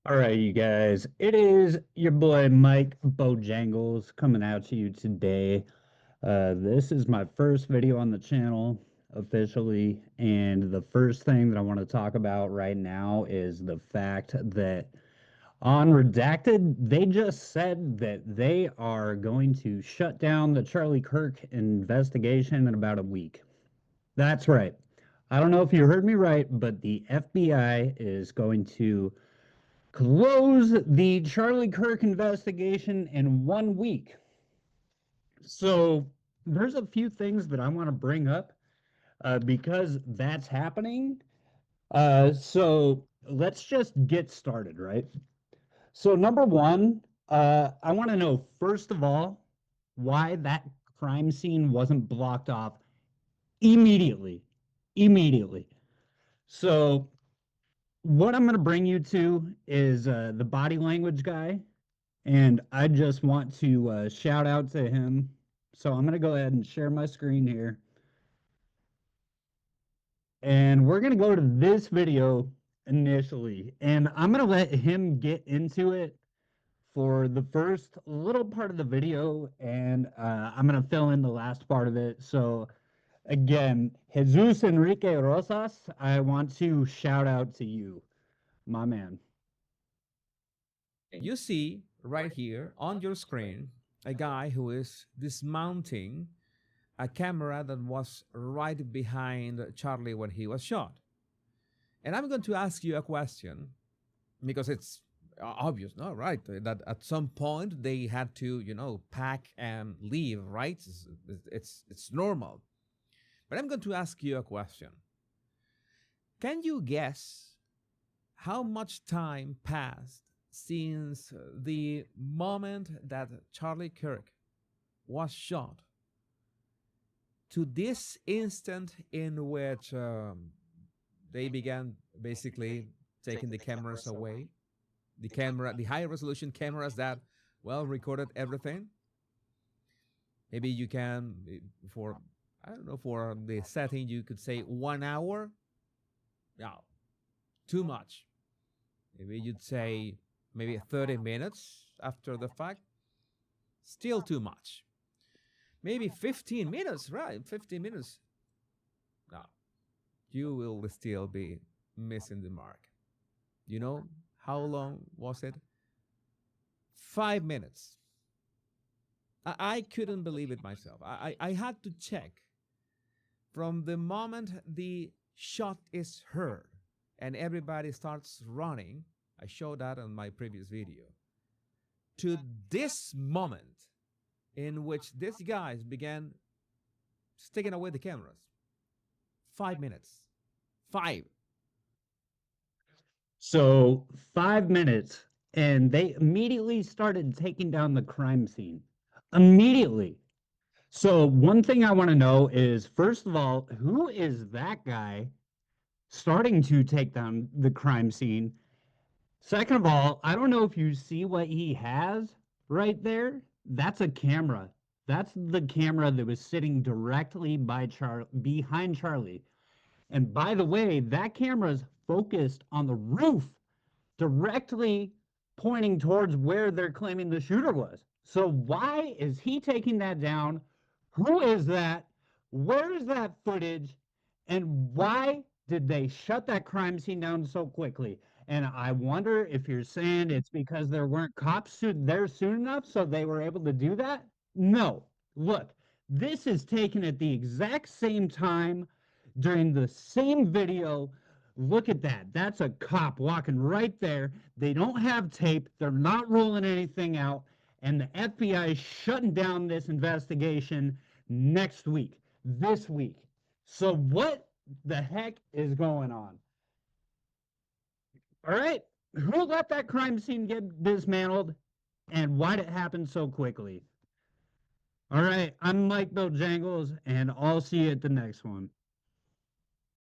All right, you guys. It is your boy Mike Bojangles coming out to you today. This is my first video on the channel officially, and the first thing that I want to talk about right now is the fact that on Redacted, they just said that they are going to shut down the Charlie Kirk investigation in about a week. That's right. I don't know if you heard me right, but the FBI is going to close the Charlie Kirk investigation in 1 week. So there's a few things that I want to bring up because that's happening. So let's just get started, right? So number one, I want to know first of all why that crime scene wasn't blocked off immediately. Immediately. So what I'm going to bring you to is the body language guy. And I just want to shout out to him. So I'm going to go ahead and share my screen here. And we're going to go to this video initially. And I'm going to let him get into it for the first little part of the video. And I'm going to fill in the last part of it. So again, Jesus Enrique Rosas, I want to shout out to you, my man. You see right here on your screen a guy who is dismounting a camera that was right behind Charlie when he was shot. And I'm going to ask you a question because it's obvious, no, right? That at some point they had to, pack and leave, right? It's normal. But I'm going to ask you a question. Can you guess how much time passed since the moment that Charlie Kirk was shot to this instant in which they began basically taking the cameras away, the high resolution cameras that, well, recorded everything? Maybe you can, for, I don't know, for the setting, you could say 1 hour. No, too much. Maybe you'd say maybe 30 minutes after the fact. Still too much. Maybe 15 minutes, right? 15 minutes. No, you will still be missing the mark. You know how long was it? 5 minutes. I couldn't believe it myself. I had to check from the moment the shot is heard and everybody starts running. I showed that on my previous video. To this moment in which these guys began taking away the cameras. 5 minutes. Five. So 5 minutes, and they immediately started taking down the crime scene. Immediately. So one thing I want to know is, first of all, who is that guy starting to take down the crime scene? Second of all, I don't know if you see what he has right there. That's a camera. That's the camera that was sitting directly behind Charlie. And by the way, that camera's focused on the roof, directly pointing towards where they're claiming the shooter was. So why is he taking that down? Who is that? Where is that footage? And why did they shut that crime scene down so quickly? And I wonder if you're saying it's because there weren't cops there soon enough, so they were able to do that? No. Look, this is taken at the exact same time during the same video. Look at that. That's a cop walking right there. They don't have tape. They're not ruling anything out. And the FBI is shutting down this investigation next week, this week. So, what the heck is going on? All right. Who let that crime scene get dismantled? And why did it happen so quickly? All right. I'm Mike Bojangles, and I'll see you at the next one.